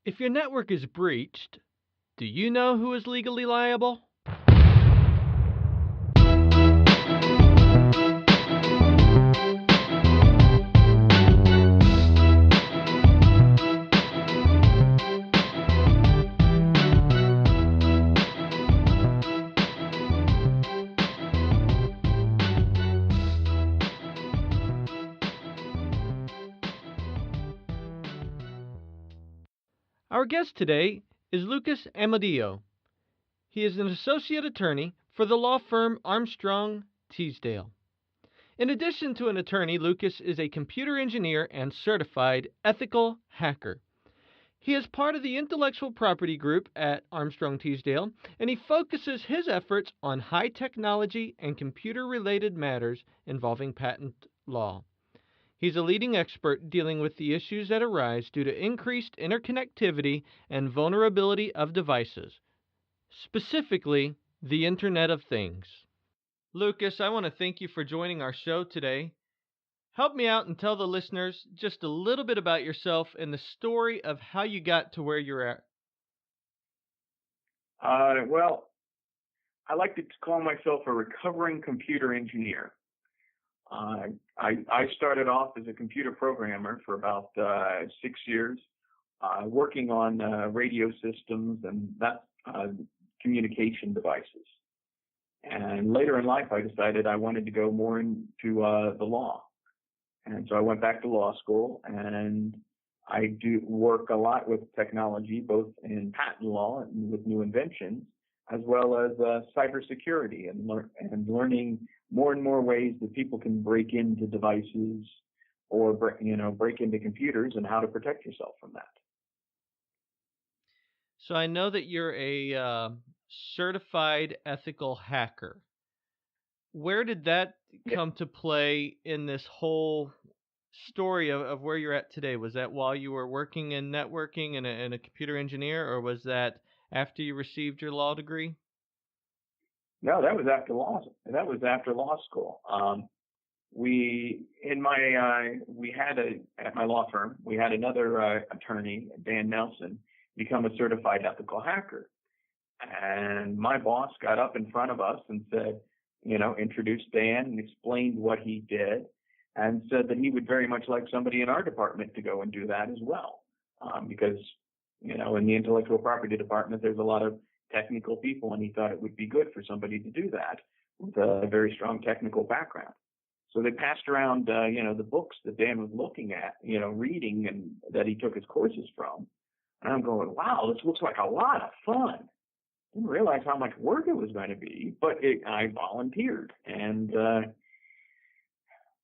If your network is breached, do you know who is legally liable? Our guest today is Lucas Amodio. He is an associate attorney for the law firm Armstrong Teasdale. In addition to an attorney, Lucas is a computer engineer and certified ethical hacker. He is part of the intellectual property group at Armstrong Teasdale, and he focuses his efforts on high technology and computer-related matters involving patent law. He's a leading expert dealing with the issues that arise due to increased interconnectivity and vulnerability of devices, specifically the Internet of Things. Lucas, I want to thank you for joining our show today. Help me out and tell the listeners just a little bit about yourself and the story of how you got to where you're at. Well, I like to call myself a recovering computer engineer. I started off as a computer programmer for about 6 years, working on radio systems and that communication devices. And later in life, I decided I wanted to go more into the law. And so I went back to law school, and I do work a lot with technology, both in patent law and with new inventions, as well as cybersecurity and learning more and more ways that people can break into devices or break into computers and how to protect yourself from that. So I know that you're a certified ethical hacker. Where did that Yeah. come to play in this whole story of where you're at today? Was that while you were working in networking and a computer engineer, or was that after you received your law degree? No, that was after law. That was after law school. We had at my law firm, we had another attorney, Dan Nelson, become a certified ethical hacker. And my boss got up in front of us and said, introduced Dan and explained what he did and said that he would very much like somebody in our department to go and do that as well. Because, in the intellectual property department, there's a lot of technical people, and he thought it would be good for somebody to do that with a very strong technical background. So they passed around, the books that Dan was looking at, reading and that he took his courses from. And I'm going, wow, this looks like a lot of fun. Didn't realize how much work it was going to be, but I volunteered and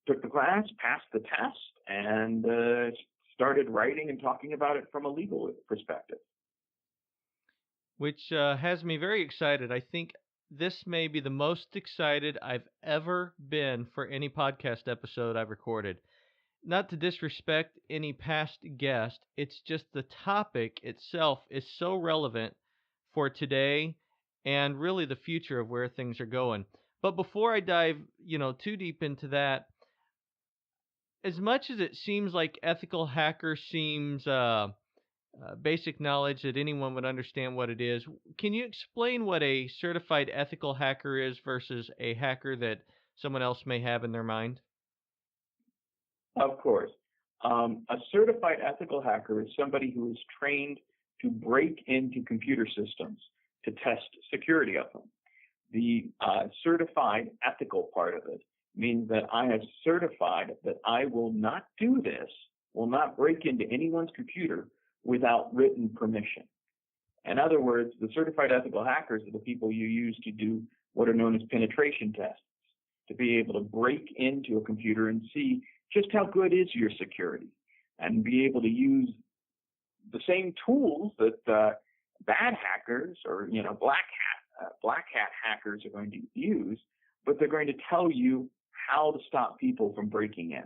took the class, passed the test, and started writing and talking about it from a legal perspective. Which has me very excited. I think this may be the most excited I've ever been for any podcast episode I've recorded. Not to disrespect any past guest, it's just the topic itself is so relevant for today and really the future of where things are going. But before I dive, too deep into that, as much as it seems like ethical hacker seems basic knowledge that anyone would understand what it is, can you explain what a certified ethical hacker is versus a hacker that someone else may have in their mind? Of course. A certified ethical hacker is somebody who is trained to break into computer systems to test security of them. The certified ethical part of it means that I have certified that I will not do this, will not break into anyone's computer without written permission. In other words, the certified ethical hackers are the people you use to do what are known as penetration tests, to be able to break into a computer and see just how good is your security and be able to use the same tools that bad hackers or black hat hackers are going to use, but they're going to tell you how to stop people from breaking in.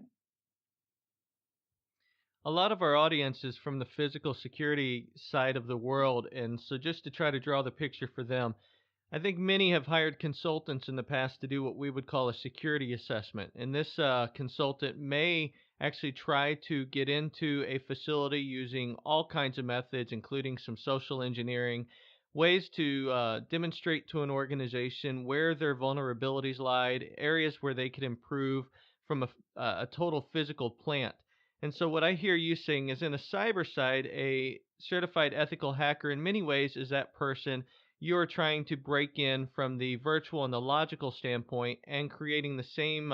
A lot of our audience is from the physical security side of the world, and so just to try to draw the picture for them, I think many have hired consultants in the past to do what we would call a security assessment. And this consultant may actually try to get into a facility using all kinds of methods, including some social engineering, ways to demonstrate to an organization where their vulnerabilities lied, areas where they could improve from a total physical plant. And so, what I hear you saying is, in a cyber side, a certified ethical hacker in many ways is that person you're trying to break in from the virtual and the logical standpoint and creating the same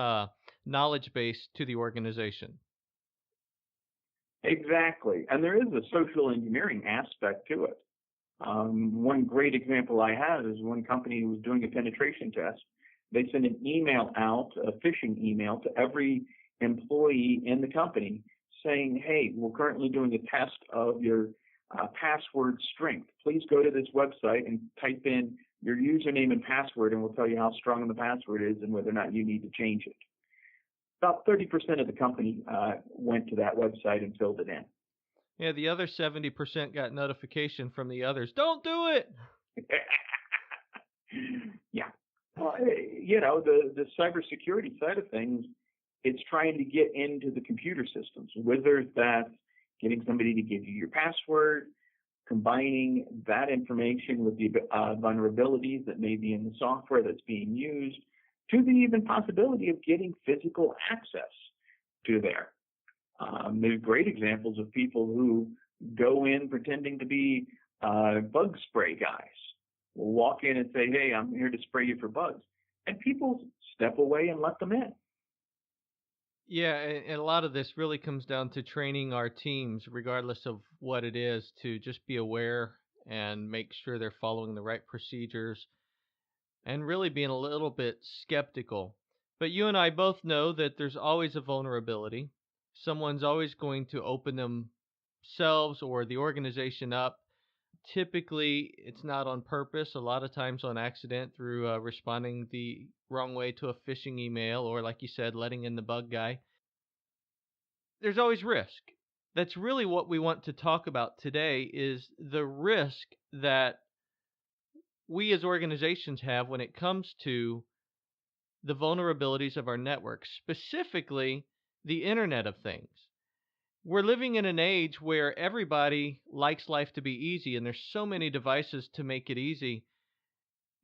knowledge base to the organization. Exactly. And there is a social engineering aspect to it. One great example I have is one company was doing a penetration test. They sent an email out, a phishing email, to every employee in the company saying, hey, we're currently doing a test of your password strength. Please go to this website and type in your username and password, and we'll tell you how strong the password is and whether or not you need to change it. About 30% of the company went to that website and filled it in. Yeah, the other 70% got notification from the others. Don't do it. Yeah. Well, the cybersecurity side of things, it's trying to get into the computer systems, whether that's getting somebody to give you your password, combining that information with the vulnerabilities that may be in the software that's being used, to the even possibility of getting physical access to there. There's great examples of people who go in pretending to be bug spray guys. Will walk in and say, hey, I'm here to spray you for bugs. And people step away and let them in. Yeah, and a lot of this really comes down to training our teams, regardless of what it is, to just be aware and make sure they're following the right procedures and really being a little bit skeptical. But you and I both know that there's always a vulnerability. Someone's always going to open themselves or the organization up. Typically, it's not on purpose, a lot of times on accident through responding the wrong way to a phishing email or, like you said, letting in the bug guy. There's always risk. That's really what we want to talk about today is the risk that we as organizations have when it comes to the vulnerabilities of our network, specifically the Internet of Things. We're living in an age where everybody likes life to be easy, and there's so many devices to make it easy.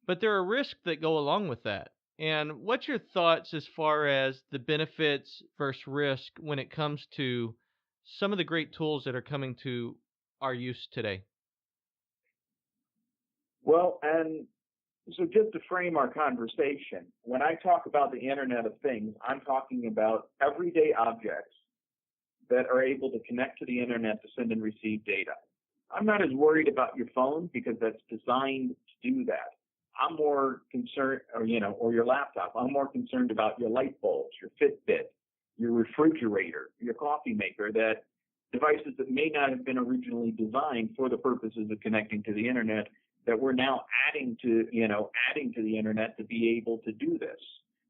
But there are risks that go along with that. And what's your thoughts as far as the benefits versus risk when it comes to some of the great tools that are coming to our use today? Well, and so just to frame our conversation, when I talk about the Internet of Things, I'm talking about everyday objects that are able to connect to the Internet to send and receive data. I'm not as worried about your phone because that's designed to do that. I'm more concerned, or your laptop. I'm more concerned about your light bulbs, your Fitbit, your refrigerator, your coffee maker, that devices that may not have been originally designed for the purposes of connecting to the Internet that we're now adding to the Internet to be able to do this,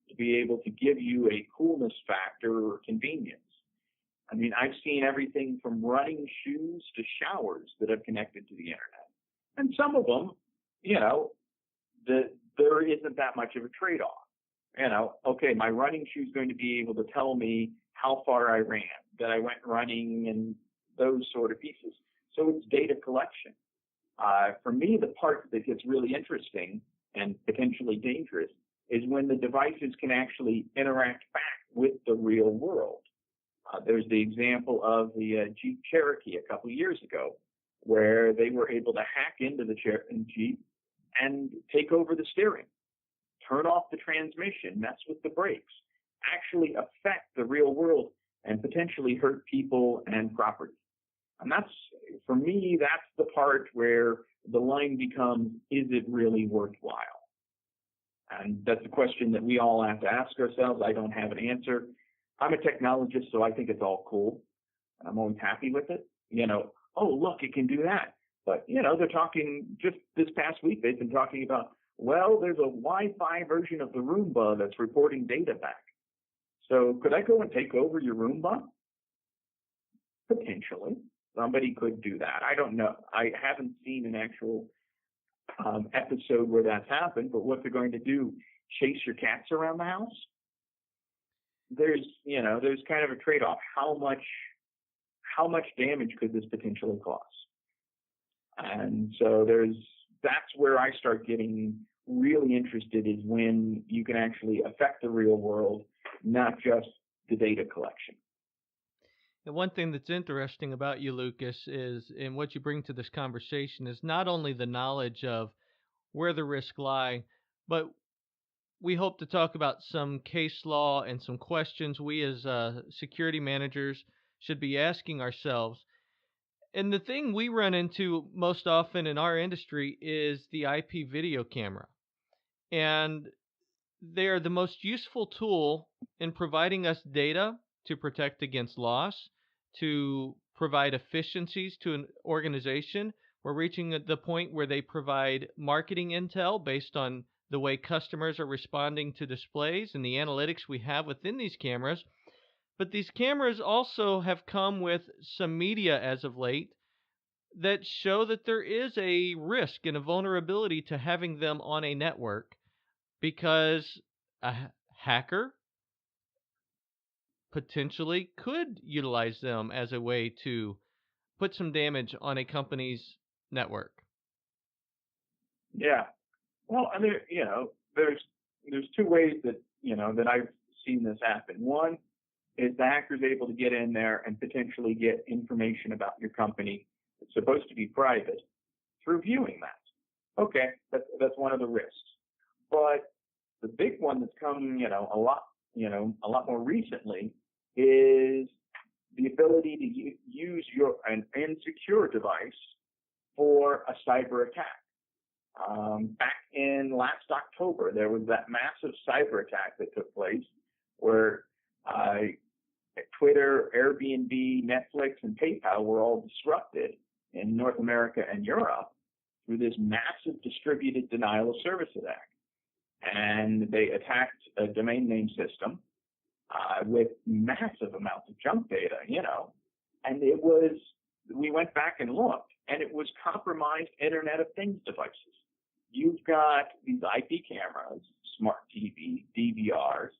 to be able to give you a coolness factor or convenience. I mean, I've seen everything from running shoes to showers that have connected to the Internet. And some of them, there isn't that much of a trade-off. Okay, my running shoe is going to be able to tell me how far I ran, that I went running, and those sort of pieces. So it's data collection. For me, the part that gets really interesting and potentially dangerous is when the devices can actually interact back with the real world. There's the example of the Jeep Cherokee a couple of years ago, where they were able to hack into the Jeep and take over the steering, turn off the transmission, mess with the brakes, actually affect the real world and potentially hurt people and property. And for me, that's the part where the line becomes, is it really worthwhile? And that's a question that we all have to ask ourselves. I don't have an answer. I'm a technologist, so I think it's all cool. I'm always happy with it. Oh, look, it can do that. But, they're talking, just this past week, they've been talking about, well, there's a Wi-Fi version of the Roomba that's reporting data back. So could I go and take over your Roomba? Potentially. Somebody could do that. I don't know. I haven't seen an actual episode where that's happened, but what they're going to do, chase your cats around the house? there's kind of a trade-off. How much damage could this potentially cause? And so that's where I start getting really interested, is when you can actually affect the real world, not just the data collection. And one thing that's interesting about you, Lucas, is, and what you bring to this conversation, is not only the knowledge of where the risks lie, but we hope to talk about some case law and some questions we as security managers should be asking ourselves. And the thing we run into most often in our industry is the IP video camera. And they are the most useful tool in providing us data to protect against loss, to provide efficiencies to an organization. We're reaching the point where they provide marketing intel based on the way customers are responding to displays and the analytics we have within these cameras. But these cameras also have come with some media as of late that show that there is a risk and a vulnerability to having them on a network, because a hacker potentially could utilize them as a way to put some damage on a company's network. Yeah. Well, I mean, there's two ways that I've seen this happen. One is the hacker's able to get in there and potentially get information about your company that's supposed to be private through viewing that. Okay, that's one of the risks. But the big one that's come, a lot more recently, is the ability to use an insecure device for a cyber attack. Back in last October, there was that massive cyber attack that took place where Twitter, Airbnb, Netflix, and PayPal were all disrupted in North America and Europe through this massive distributed denial of service attack. And they attacked a domain name system with massive amounts of junk data, and we went back and looked, and it was compromised Internet of Things devices. You've got these IP cameras, smart TV, DVRs,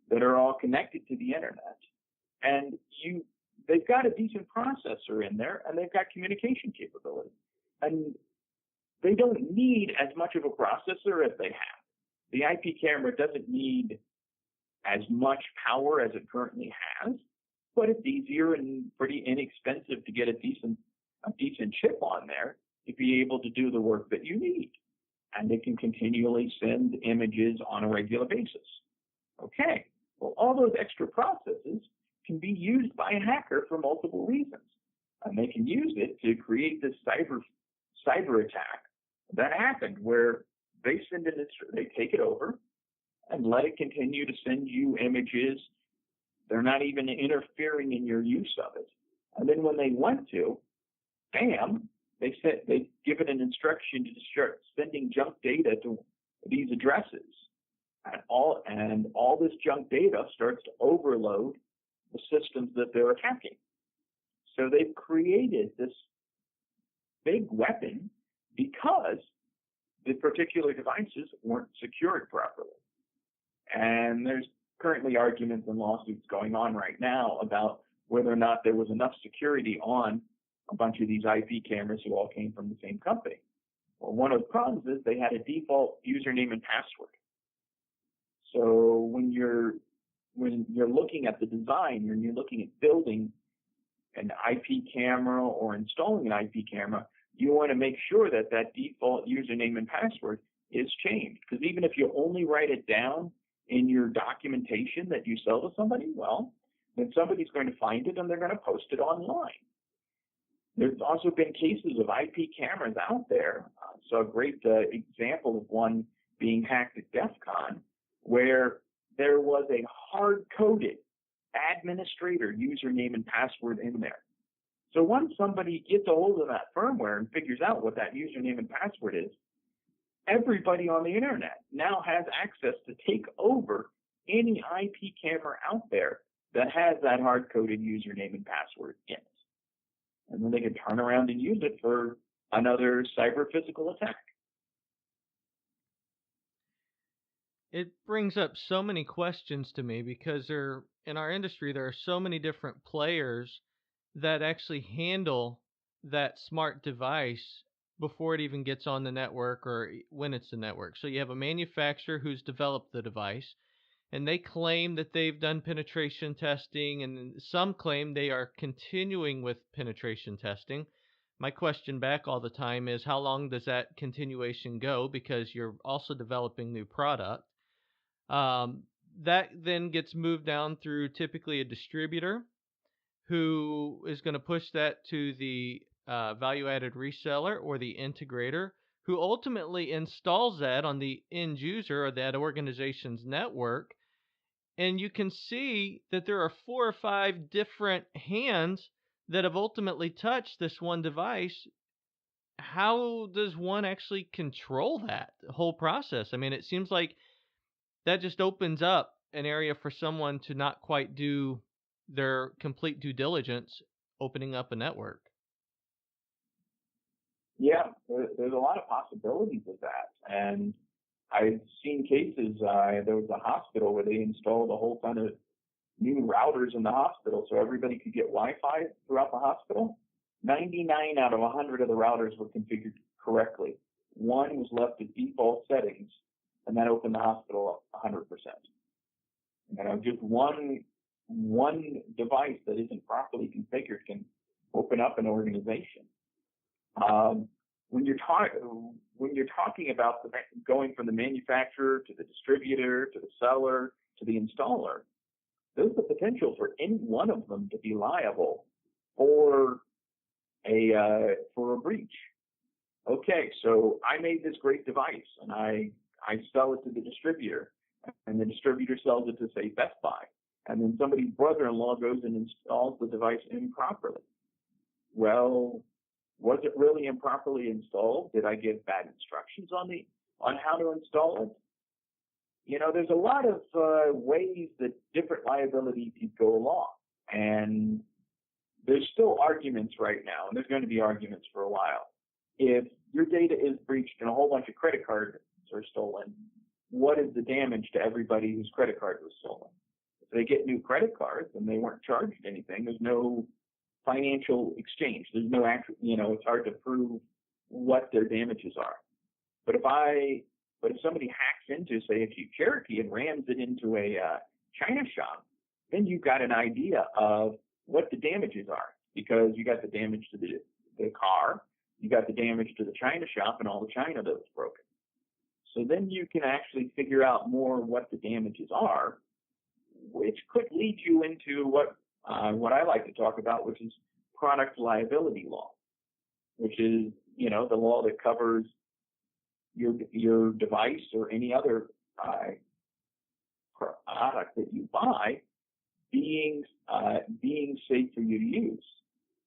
that are all connected to the internet, and they've got a decent processor in there, and they've got communication capability, and they don't need as much of a processor as they have. The IP camera doesn't need as much power as it currently has, but it's easier and pretty inexpensive to get a decent chip on there to be able to do the work that you need. And it can continually send images on a regular basis. Okay, well, all those extra processes can be used by a hacker for multiple reasons. And they can use it to create this cyber attack that happened, where they take it over and let it continue to send you images. They're not even interfering in your use of it. And then when they want to, bam, they give it an instruction to start sending junk data to these addresses. And all this junk data starts to overload the systems that they're attacking. So they've created this big weapon because the particular devices weren't secured properly. And there's currently arguments and lawsuits going on right now about whether or not there was enough security on a bunch of these IP cameras who all came from the same company. Well, one of the problems is they had a default username and password. So when you're looking at the design, when you're looking at building an IP camera or installing an IP camera, you want to make sure that default username and password is changed. Because even if you only write it down in your documentation that you sell to somebody, well, then somebody's going to find it and they're going to post it online. There's also been cases of IP cameras out there. So a great example of one being hacked at DEF CON, where there was a hard-coded administrator username and password in there. So once somebody gets a hold of that firmware and figures out what that username and password is, everybody on the internet now has access to take over any IP camera out there that has that hard-coded username and password in it. And then they can turn around and use it for another cyber physical attack. It brings up so many questions to me because in our industry there are so many different players that actually handle that smart device before it even gets on the network or when it's the network. So you have a manufacturer who's developed the device and they claim that they've done penetration testing, and some claim they are continuing with penetration testing. My question back all the time is how long does that continuation go, because you're also developing new product. um, that then gets moved down through typically a distributor who is going to push that to the value added reseller or the integrator, who ultimately installs that on the end user or that organization's network. And you can see that there are 4 or 5 different hands that have ultimately touched this one device. How does one actually control that whole process? I mean, it seems like that just opens up an area for someone to not quite do their complete due diligence opening up a network. Yeah, there's a lot of possibilities of that. And I've seen cases, there was a hospital where they installed a whole ton of new routers in the hospital so everybody could get Wi-Fi throughout the hospital. 99 out of 100 of the routers were configured correctly. One was left at default settings, and that opened the hospital up 100%. Just one device that isn't properly configured can open up an organization. Um, when you're talking about going from the manufacturer to the distributor to the seller to the installer, there's the potential for any one of them to be liable for a breach. Okay, so I made this great device and I sell it to the distributor, and the distributor sells it to, say, Best Buy, and then somebody's brother-in-law goes and installs the device improperly. Well, was it really improperly installed? Did I give bad instructions on how to install it? There's a lot of ways that different liability could go along, and there's still arguments right now, and there's going to be arguments for a while. If your data is breached and a whole bunch of credit cards are stolen, what is the damage to everybody whose credit card was stolen? If they get new credit cards and they weren't charged anything, there's no financial exchange. There's no actual, it's hard to prove what their damages are. But if somebody hacks into, say, a Jeep Cherokee and rams it into a China shop, then you've got an idea of what the damages are, because you got the damage to the car, you got the damage to the China shop and all the China that was broken. So then you can actually figure out more what the damages are, which could lead you into what I like to talk about, which is product liability law, which is, the law that covers your device or any other product that you buy being safe for you to use.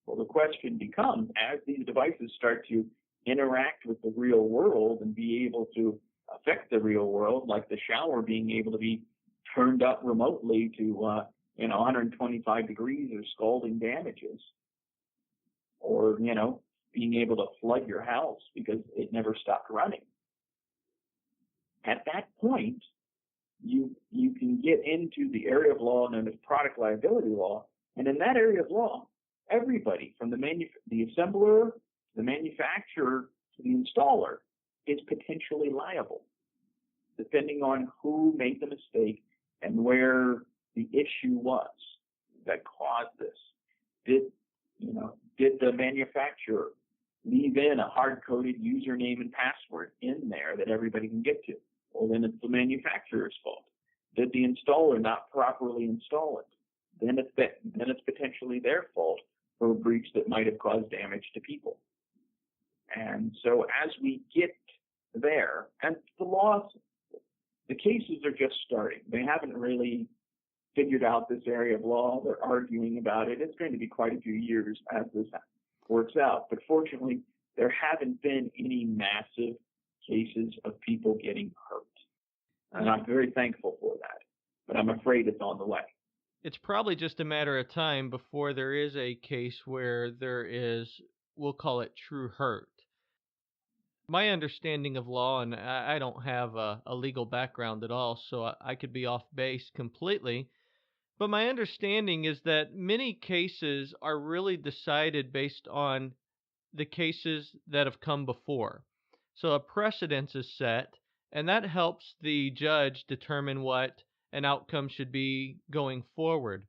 Well, the question becomes, as these devices start to interact with the real world and be able to affect the real world, like the shower being able to be turned up remotely to 125 degrees or scalding damages, or being able to flood your house because it never stopped running. At that point, you can get into the area of law known as product liability law, and in that area of law, everybody from the assembler, the manufacturer, to the installer is potentially liable, depending on who made the mistake and where the issue was that caused this. Did the manufacturer leave in a hard-coded username and password in there that everybody can get to? Well, then it's the manufacturer's fault. Did the installer not properly install it? Then it's potentially their fault for a breach that might have caused damage to people. And so as we get there, and the cases are just starting. They haven't really figured out this area of law. They're arguing about it. It's going to be quite a few years as this works out. But fortunately, there haven't been any massive cases of people getting hurt. And I'm very thankful for that. But I'm afraid it's on the way. It's probably just a matter of time before there is a case where there is, we'll call it, true hurt. My understanding of law, and I don't have a legal background at all, so I could be off base completely. But my understanding is that many cases are really decided based on the cases that have come before. So a precedence is set, and that helps the judge determine what an outcome should be going forward.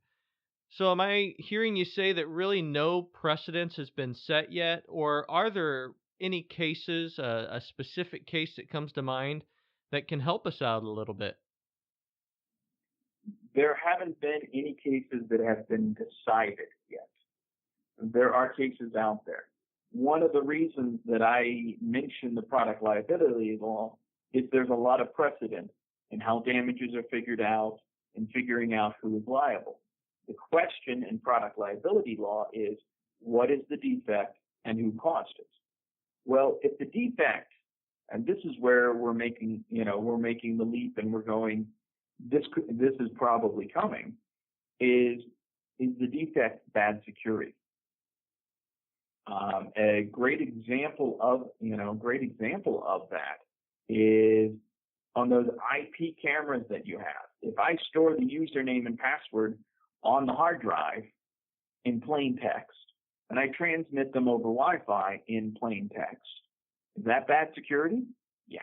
So am I hearing you say that really no precedence has been set yet, or are there any cases, a specific case that comes to mind that can help us out a little bit? There haven't been any cases that have been decided yet. There are cases out there. One of the reasons that I mention the product liability law is there's a lot of precedent in how damages are figured out and figuring out who is liable. The question in product liability law is, what is the defect and who caused it? Well, if the defect, and this is where we're making the leap and we're going, this is probably coming, is the defect bad security? A great example of that is on those IP cameras that you have. If I store the username and password on the hard drive in plain text and I transmit them over Wi-Fi in plain text, is that bad security? Yeah,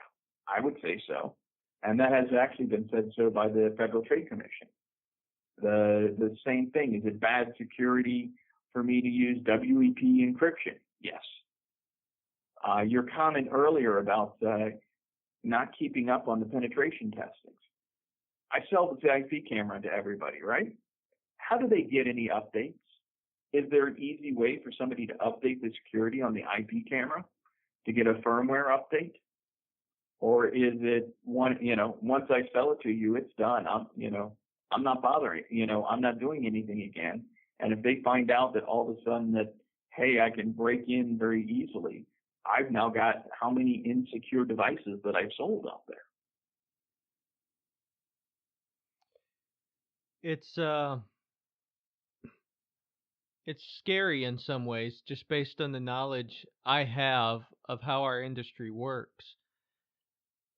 I would say so. And that has actually been said so by the Federal Trade Commission. The same thing. Is it bad security for me to use WEP encryption? Yes. Your comment earlier about not keeping up on the penetration testings. I sell the IP camera to everybody, right? How do they get any updates? Is there an easy way for somebody to update the security on the IP camera to get a firmware update? Or is it once I sell it to you, it's done. I'm not bothering, I'm not doing anything again. And if they find out that all of a sudden that, hey, I can break in very easily, I've now got how many insecure devices that I've sold out there? It's scary in some ways, just based on the knowledge I have of how our industry works.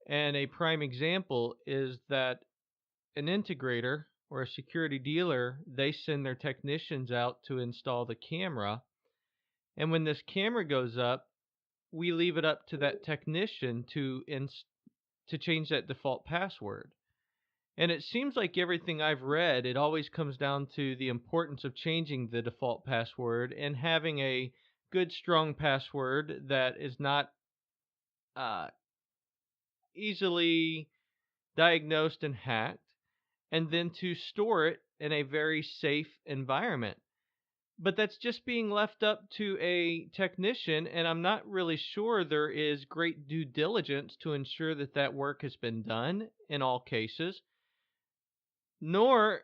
And a prime example is that an integrator or a security dealer, they send their technicians out to install the camera. And when this camera goes up, we leave it up to that technician to change that default password. And it seems like everything I've read, it always comes down to the importance of changing the default password and having a good, strong password that is not uh, easily diagnosed and hacked, and then to store it in a very safe environment. But that's just being left up to a technician, and I'm not really sure there is great due diligence to ensure that that work has been done in all cases. Nor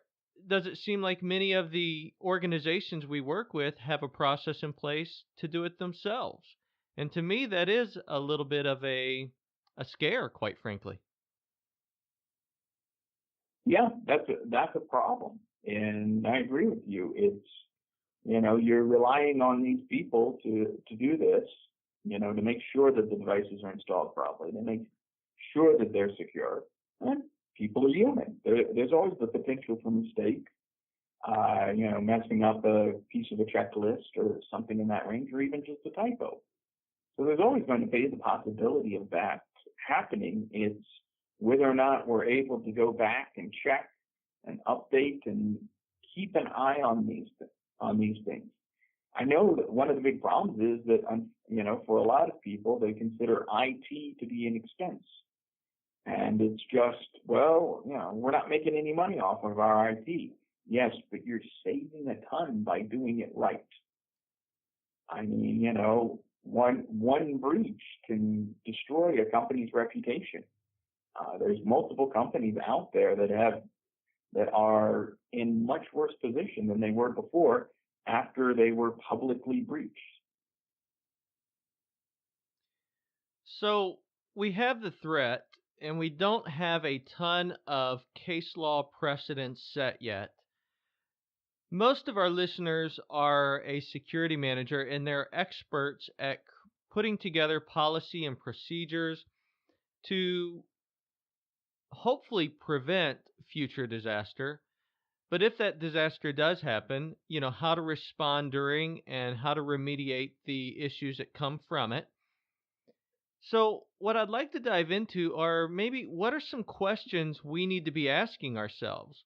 does it seem like many of the organizations we work with have a process in place to do it themselves. And to me, that is a little bit of a scare, quite frankly. Yeah, that's a problem. And I agree with you. It's, you're relying on these people to do this, to make sure that the devices are installed properly, to make sure that they're secure. And people are human. There's always the potential for mistake, messing up a piece of a checklist or something in that range, or even just a typo. So there's always going to be the possibility of that happening. It's whether or not we're able to go back and check and update and keep an eye on these things. I know that one of the big problems is that, for a lot of people, they consider IT to be an expense. And it's just, well, we're not making any money off of our IT. Yes, but you're saving a ton by doing it right. I mean, one breach can destroy a company's reputation. There's multiple companies out there that are in much worse position than they were before after they were publicly breached. So we have the threat, and we don't have a ton of case law precedents set yet. Most of our listeners are a security manager, and they're experts at putting together policy and procedures to hopefully prevent future disaster. But if that disaster does happen, how to respond during and how to remediate the issues that come from it. So, what I'd like to dive into are maybe what are some questions we need to be asking ourselves?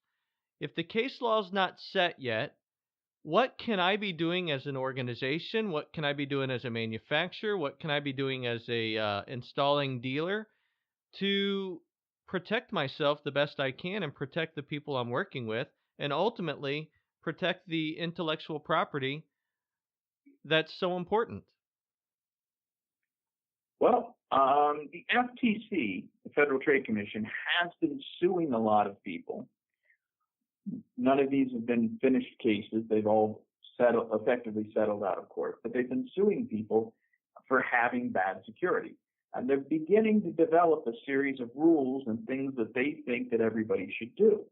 If the case law is not set yet, what can I be doing as an organization? What can I be doing as a manufacturer? What can I be doing as a installing dealer to protect myself the best I can and protect the people I'm working with, and ultimately protect the intellectual property that's so important? Well, the FTC, the Federal Trade Commission, has been suing a lot of people. None of these have been finished cases. They've all effectively settled out of court, but they've been suing people for having bad security. And they're beginning to develop a series of rules and things that they think that everybody should do.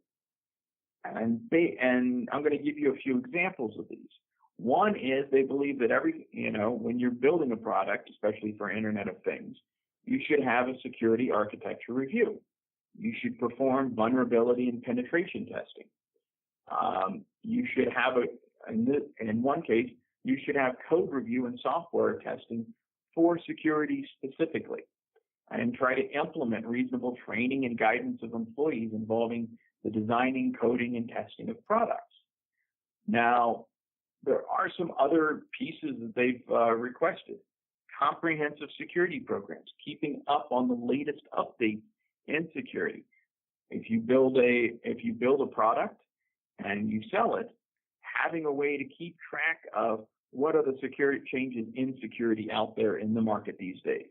And I'm going to give you a few examples of these. One is they believe that when you're building a product, especially for Internet of Things, you should have a security architecture review. You should perform vulnerability and penetration testing. You should have in one case, you should have code review and software testing for security specifically, and try to implement reasonable training and guidance of employees involving the designing, coding, and testing of products. Now, there are some other pieces that they've requested. Comprehensive security programs, keeping up on the latest updates in security. If you build a product and you sell it, having a way to keep track of what are the security changes in security out there in the market these days.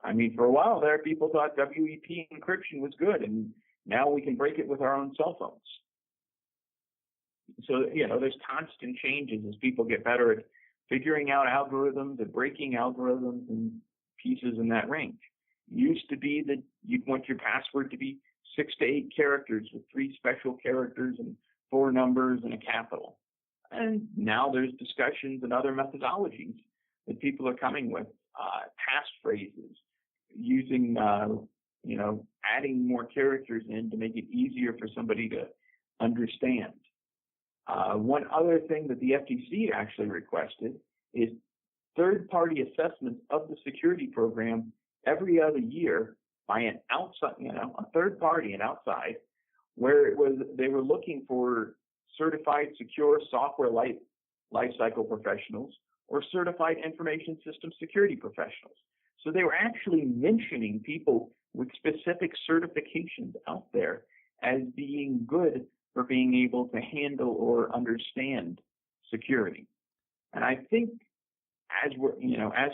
I mean, for a while there, people thought WEP encryption was good, and now we can break it with our own cell phones. So, there's constant changes as people get better at figuring out algorithms and breaking algorithms and pieces in that range. It used to be that you'd want your password to be 6 to 8 characters with 3 special characters and 4 numbers and a capital. And now there's discussions and other methodologies that people are coming with, passphrases, using, adding more characters in to make it easier for somebody to understand. One other thing that the FTC actually requested is third-party assessments of the security program every other year by an outside, a third party, an outside, where they were looking for certified secure software lifecycle professionals or certified information system security professionals. So they were actually mentioning people with specific certifications out there as being good for being able to handle or understand security. And I think as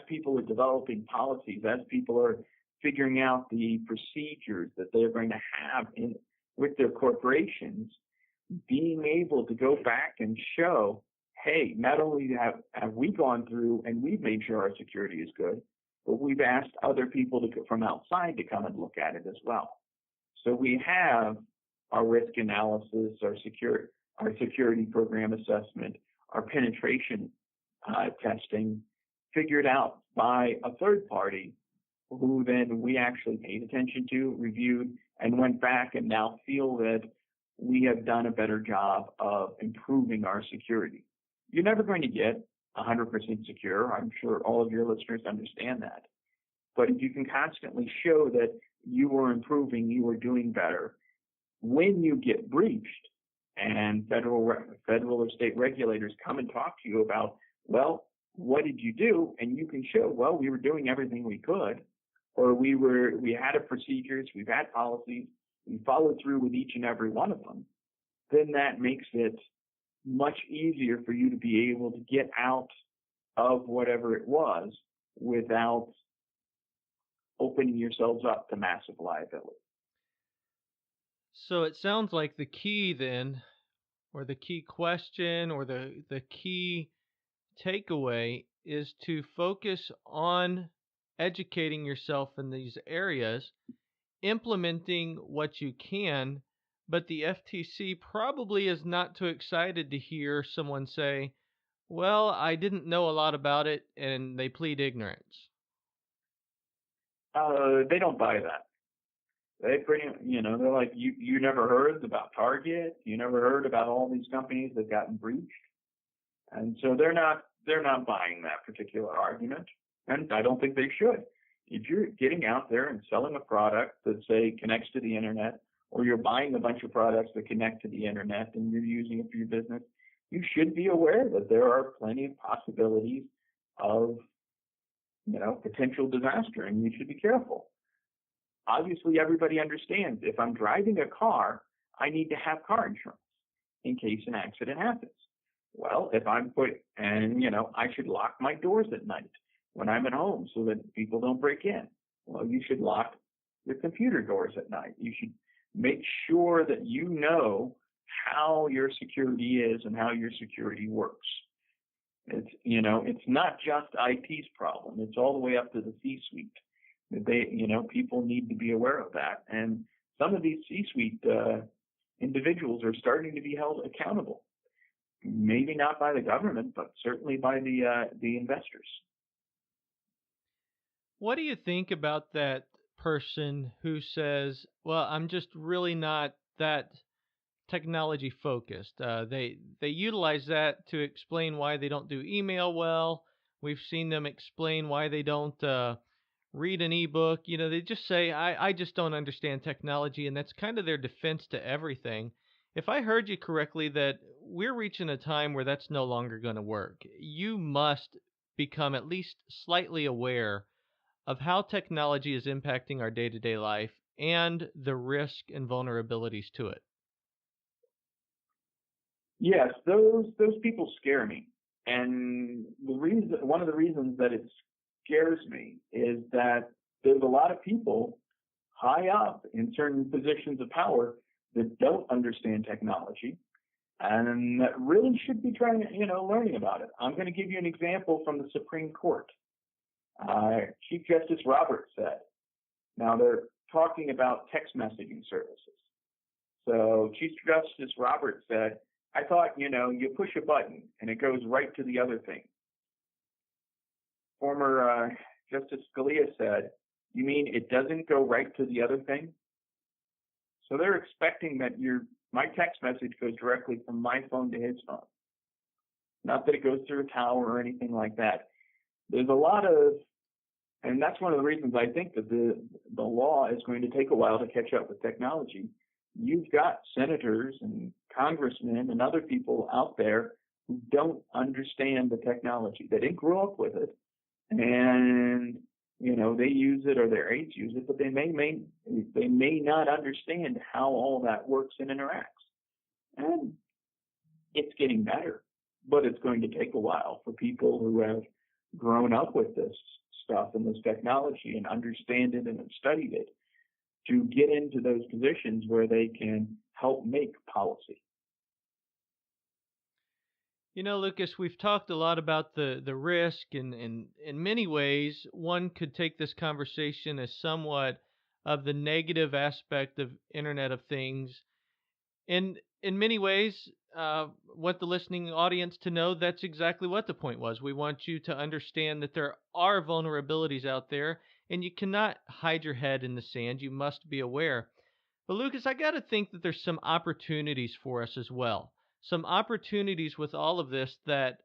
people are developing policies, as people are figuring out the procedures that they're going to have with their corporations, being able to go back and show, hey, not only have we gone through and we've made sure our security is good, but we've asked other people from outside to come and look at it as well. So we have our risk analysis, our security program assessment, our penetration testing figured out by a third party who then we actually paid attention to, reviewed, and went back and now feel that we have done a better job of improving our security. You're never going to get 100% secure. I'm sure all of your listeners understand that. But if you can constantly show that you are improving, you are doing better, when you get breached and federal or state regulators come and talk to you about, well, what did you do? And you can show, well, we were doing everything we could, or we had procedures, we've had policies, we followed through with each and every one of them, then that makes it much easier for you to be able to get out of whatever it was without opening yourselves up to massive liability. So it sounds like the key then, or the key question, or the key takeaway is to focus on educating yourself in these areas, implementing what you can, but the FTC probably is not too excited to hear someone say, well, I didn't know a lot about it, and they plead ignorance. They don't buy that. They they're like, you never heard about Target, you never heard about all these companies that gotten breached, and so they're not buying that particular argument, and I don't think they should. If you're getting out there and selling a product that say connects to the internet, or you're buying a bunch of products that connect to the internet and you're using it for your business, you should be aware that there are plenty of possibilities of potential disaster, and you should be careful. Obviously, everybody understands if I'm driving a car, I need to have car insurance in case an accident happens. Well, if I'm I should lock my doors at night when I'm at home so that people don't break in. Well, you should lock your computer doors at night. You should make sure that you know how your security is and how your security works. It's not just IT's problem. It's all the way up to the C-suite. People need to be aware of that. And some of these C-suite individuals are starting to be held accountable. Maybe not by the government, but certainly by the investors. What do you think about that person who says, "Well, I'm just really not that technology focused"? They utilize that to explain why they don't do email well. We've seen them explain why they don't read an ebook. They just say, I just don't understand technology, and that's kind of their defense to everything. If I heard you correctly, that we're reaching a time where that's no longer going to work. You must become at least slightly aware of how technology is impacting our day-to-day life and the risk and vulnerabilities to it. Yes, those people scare me, and one of the reasons that it scares me is that there's a lot of people high up in certain positions of power that don't understand technology and that really should be learning about it. I'm going to give you an example from the Supreme Court. Chief Justice Roberts said, now they're talking about text messaging services. So Chief Justice Roberts said, I thought, you push a button and it goes right to the other thing. Former Justice Scalia said, you mean it doesn't go right to the other thing? So they're expecting that my text message goes directly from my phone to his phone. Not that it goes through a tower or anything like that. There's a lot of, and that's one of the reasons I think that the law is going to take a while to catch up with technology. You've got senators and congressmen and other people out there who don't understand the technology. They didn't grow up with it, and they use it or their aides use it, but they may not understand how all that works and interacts. And it's getting better, but it's going to take a while for people who have grown up with this stuff and this technology and understand it and have studied it to get into those positions where they can help make policy. Lucas, we've talked a lot about the risk, and in many ways, one could take this conversation as somewhat of the negative aspect of Internet of Things. In many ways, want the listening audience to know that's exactly what the point was. We want you to understand that there are vulnerabilities out there, and you cannot hide your head in the sand. You must be aware. But Lucas, I got to think that there's some opportunities for us as well. Some opportunities with all of this that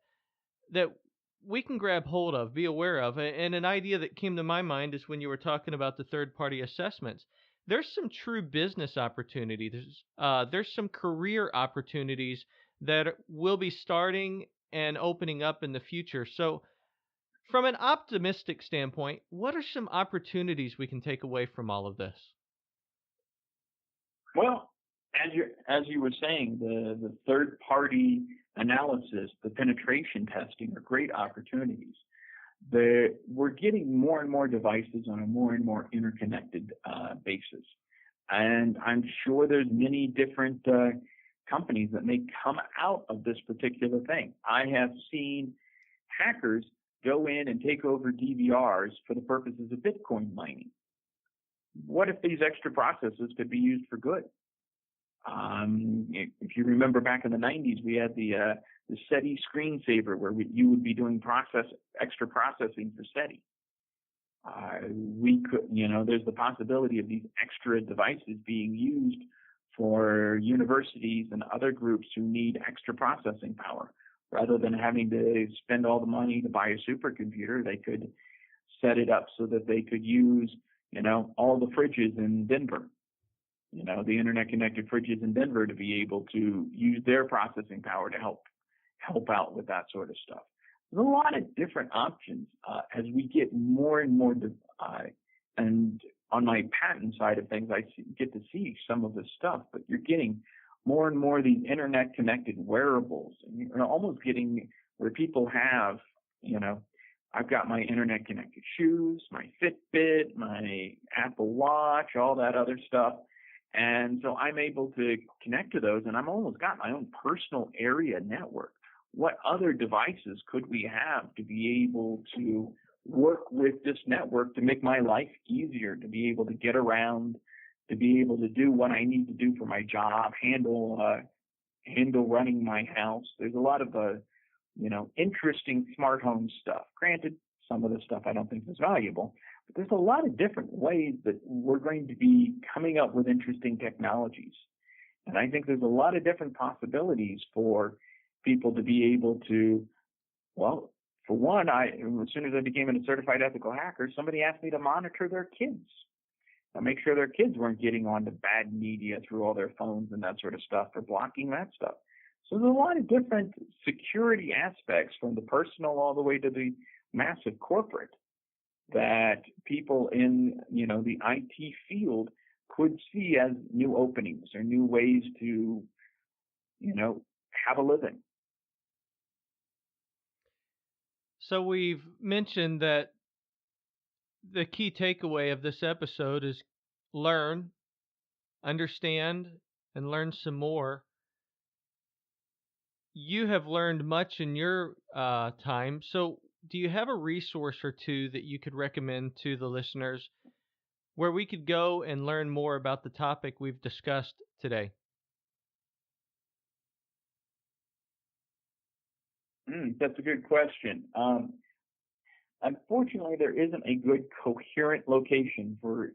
we can grab hold of, be aware of. And an idea that came to my mind is when you were talking about the third-party assessments. There's some true business opportunities. There's some career opportunities that will be starting and opening up in the future. So from an optimistic standpoint, what are some opportunities we can take away from all of this? Well, as you were saying, the third party analysis, the penetration testing are great opportunities. We're getting more and more devices on a more and more interconnected basis, and I'm sure there's many different companies that may come out of this particular thing. I have seen hackers go in and take over DVRs for the purposes of Bitcoin mining. What if these extra processes could be used for good? If you remember back in the 90s, we had the SETI screensaver where you would be doing extra processing for SETI. We could, there's the possibility of these extra devices being used for universities and other groups who need extra processing power. Rather than having to spend all the money to buy a supercomputer, they could set it up so that they could use, all the fridges in Denver, the internet connected fridges in Denver, to be able to use their processing power to help out with that sort of stuff. There's a lot of different options as we get more and more, and on my patent side of things, I get to see some of this stuff, but you're getting more and more of these internet connected wearables, and you're almost getting where people have, I've got my internet connected shoes, my Fitbit, my Apple Watch, all that other stuff. And so I'm able to connect to those, and I'm almost got my own personal area network. What other devices could we have to be able to work with this network to make my life easier, to be able to get around, to be able to do what I need to do for my job, handle running my house? There's a lot of interesting smart home stuff. Granted, some of the stuff I don't think is valuable, but there's a lot of different ways that we're going to be coming up with interesting technologies. And I think there's a lot of different possibilities for people to be able to, well, for one, as soon as I became a certified ethical hacker, somebody asked me to monitor their kids. Make sure their kids weren't getting onto bad media through all their phones and that sort of stuff, or blocking that stuff. So there's a lot of different security aspects, from the personal all the way to the massive corporate, that people in, the IT field could see as new openings or new ways to, have a living. So we've mentioned that the key takeaway of this episode is learn, understand, and learn some more. You have learned much in your time. So do you have a resource or two that you could recommend to the listeners where we could go and learn more about the topic we've discussed today? That's a good question. Unfortunately, there isn't a good coherent location for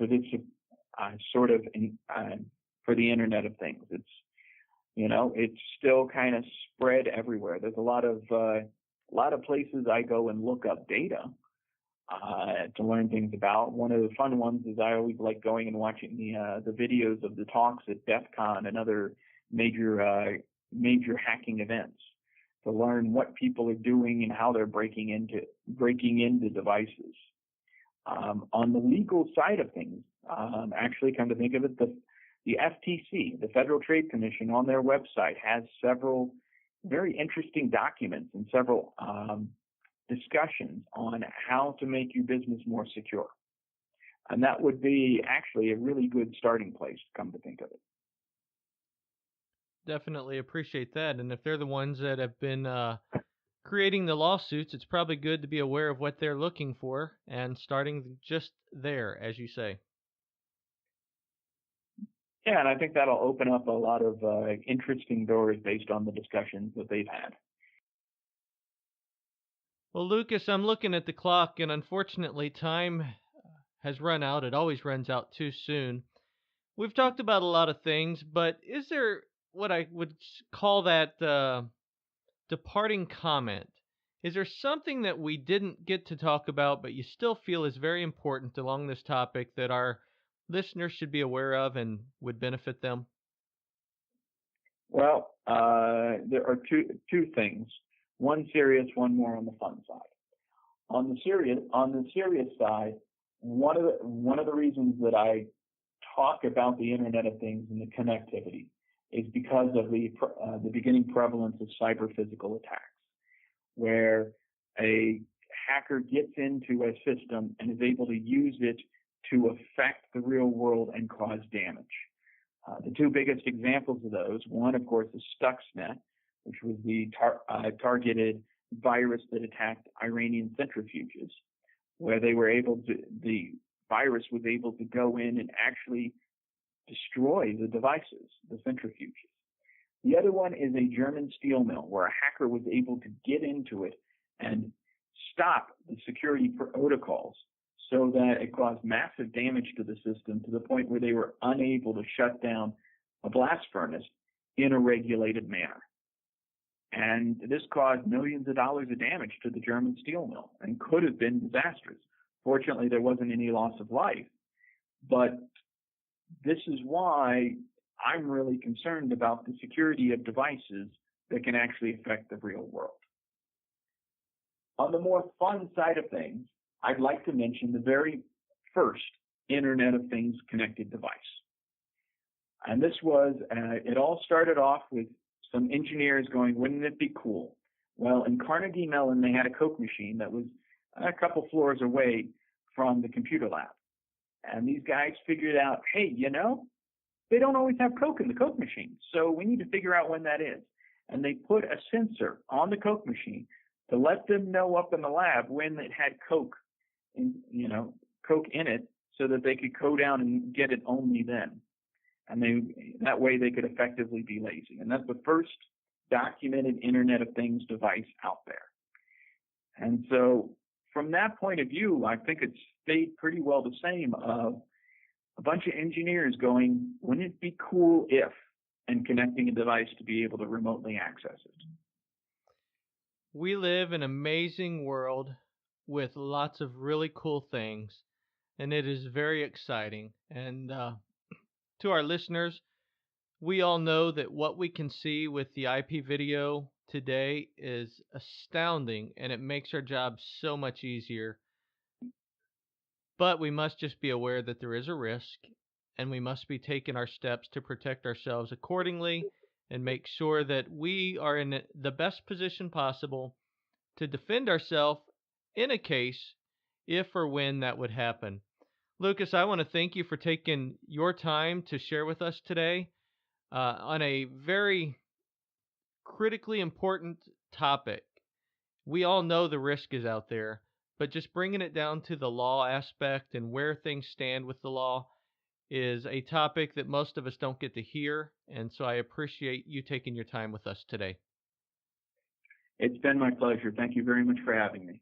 this sort of for the Internet of Things. It's still kind of spread everywhere. There's a lot of places I go and look up data to learn things about. One of the fun ones is I always like going and watching the videos of the talks at DEF CON and other major hacking events, to learn what people are doing and how they're breaking into devices. On the legal side of things, actually, come to think of it, the FTC, the Federal Trade Commission, on their website has several very interesting documents and several discussions on how to make your business more secure. And that would be actually a really good starting place, come to think of it. Definitely appreciate that. And if they're the ones that have been creating the lawsuits, it's probably good to be aware of what they're looking for and starting just there, as you say. Yeah, and I think that'll open up a lot of interesting doors based on the discussions that they've had. Well, Lucas, I'm looking at the clock, and unfortunately, time has run out. It always runs out too soon. We've talked about a lot of things, but is there what I would call that departing comment? Is there something that we didn't get to talk about, but you still feel is very important along this topic that our listeners should be aware of and would benefit them? Well, there are two things. One serious, one more on the fun side. On the serious side, one of the reasons that I talk about the Internet of Things and the connectivity is because of the beginning prevalence of cyber physical attacks, where a hacker gets into a system and is able to use it to affect the real world and cause damage. The two biggest examples of those, one, of course, is Stuxnet, which was the targeted virus that attacked Iranian centrifuges, where the virus was able to go in and actually destroy the devices, the centrifuges. The other one is a German steel mill, where a hacker was able to get into it and stop the security protocols so that it caused massive damage to the system to the point where they were unable to shut down a blast furnace in a regulated manner. And this caused millions of dollars of damage to the German steel mill and could have been disastrous. Fortunately, there wasn't any loss of life. But this is why I'm really concerned about the security of devices that can actually affect the real world. On the more fun side of things, I'd like to mention the very first Internet of Things connected device. And this was, it all started off with some engineers going, wouldn't it be cool? Well, in Carnegie Mellon, they had a Coke machine that was a couple floors away from the computer lab. And these guys figured out, hey, they don't always have Coke in the Coke machine, so we need to figure out when that is. And they put a sensor on the Coke machine to let them know up in the lab when it had Coke in it, so that they could go down and get it only then. And that way they could effectively be lazy. And that's the first documented Internet of Things device out there. And so from that point of view, I think it's stayed pretty well the same of a bunch of engineers going, wouldn't it be cool if, and connecting a device to be able to remotely access it. We live in an amazing world with lots of really cool things, and it is very exciting. And to our listeners, we all know that what we can see with the IP video today is astounding, and it makes our job so much easier. But we must just be aware that there is a risk, and we must be taking our steps to protect ourselves accordingly and make sure that we are in the best position possible to defend ourselves in a case if or when that would happen. Lucas, I want to thank you for taking your time to share with us today on a very critically important topic. We all know the risk is out there, but just bringing it down to the law aspect and where things stand with the law is a topic that most of us don't get to hear, and so I appreciate you taking your time with us today. It's been my pleasure. Thank you very much for having me.